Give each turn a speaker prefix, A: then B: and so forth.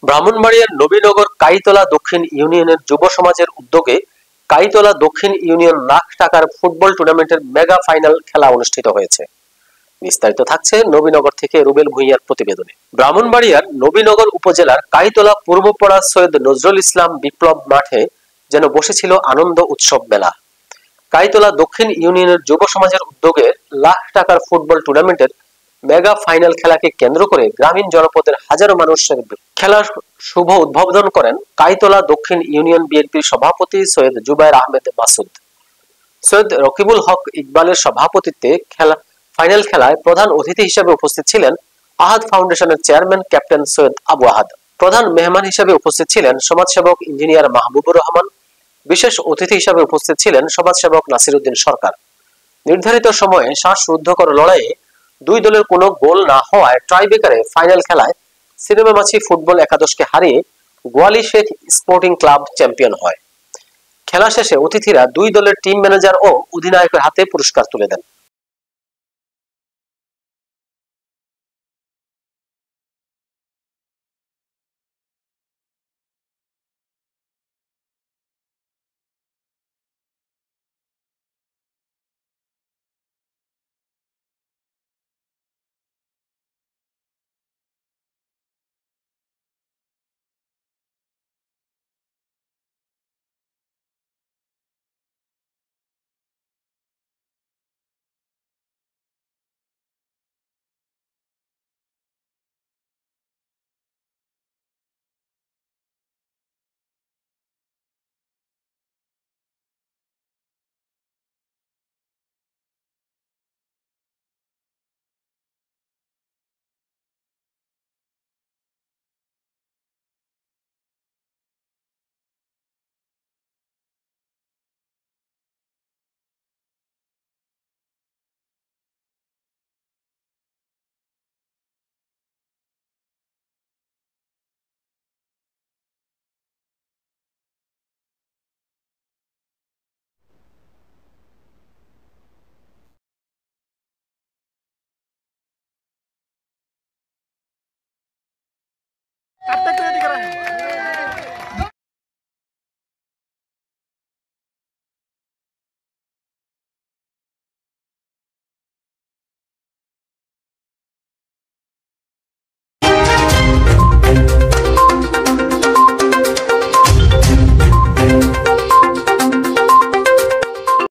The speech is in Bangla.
A: ব্রাহ্মণবাড়িয়ার নবীনগর কাইতলা দক্ষিণ ইউনিয়নের যুব সমাজের উদ্যোগে কাইতলা দক্ষিণ ইউনিয়ন লাখ টাকার ফুটবল টুর্নামেন্টের মেগা ফাইনাল খেলা অনুষ্ঠিত হয়েছে। বিস্তারিত থাকছে নবীনগর থেকে রুবেল ভুঁইয়ার প্রতিবেদনে। ব্রাহ্মণবাড়িয়ার নবীনগর উপজেলার কাইতলা পূর্বপাড়া সৈয়দ নজরুল ইসলাম বিপ্লব মাঠে যেন বসেছিল আনন্দ উৎসব মেলা। কাইতলা দক্ষিণ ইউনিয়নের যুব সমাজের উদ্যোগে লাখ টাকার ফুটবল টুর্নামেন্টের মেগা ফাইনাল খেলাকে কেন্দ্র করে গ্রামীণ জনপদের হাজারো মানুষের খেলার শুভ উদ্বোধন করেন কাইতলা দক্ষিণ ইউনিয়ন বিএনপির সভাপতি সৈয়দ জুবায়ের আহমেদ মাসুদ। সৈয়দ রকিবুল হক ইকবালের সভাপতিত্বে ফাইনাল খেলায় প্রধান অতিথি হিসেবে উপস্থিত ছিলেন আহাদ ফাউন্ডেশনের চেয়ারম্যান ক্যাপ্টেন সৈয়দ আবু আহাদ। প্রধান মেহমান হিসেবে উপস্থিত ছিলেন সমাজসেবক ইঞ্জিনিয়ার মাহবুবুর রহমান। বিশেষ অতিথি হিসেবে উপস্থিত ছিলেন সমাজসেবক নাসিরউদ্দিন সরকার। নির্ধারিত সময়ে শ্বাসরুদ্ধকর লড়াইয়ে দুই দলের কোনো গোল না হওয়ায় টাইব্রেকারে ফাইনাল খেলায় সিনেমামাছি ফুটবল একাদশকে হারিয়ে গোয়ালী শেখ স্পোর্টিং ক্লাব চ্যাম্পিয়ন হয়। খেলা শেষে অতিথিরা দুই দলের টিম ম্যানেজার ও অধিনায়কের হাতে পুরস্কার তুলে দেন।
B: काटते क्रेडिट करा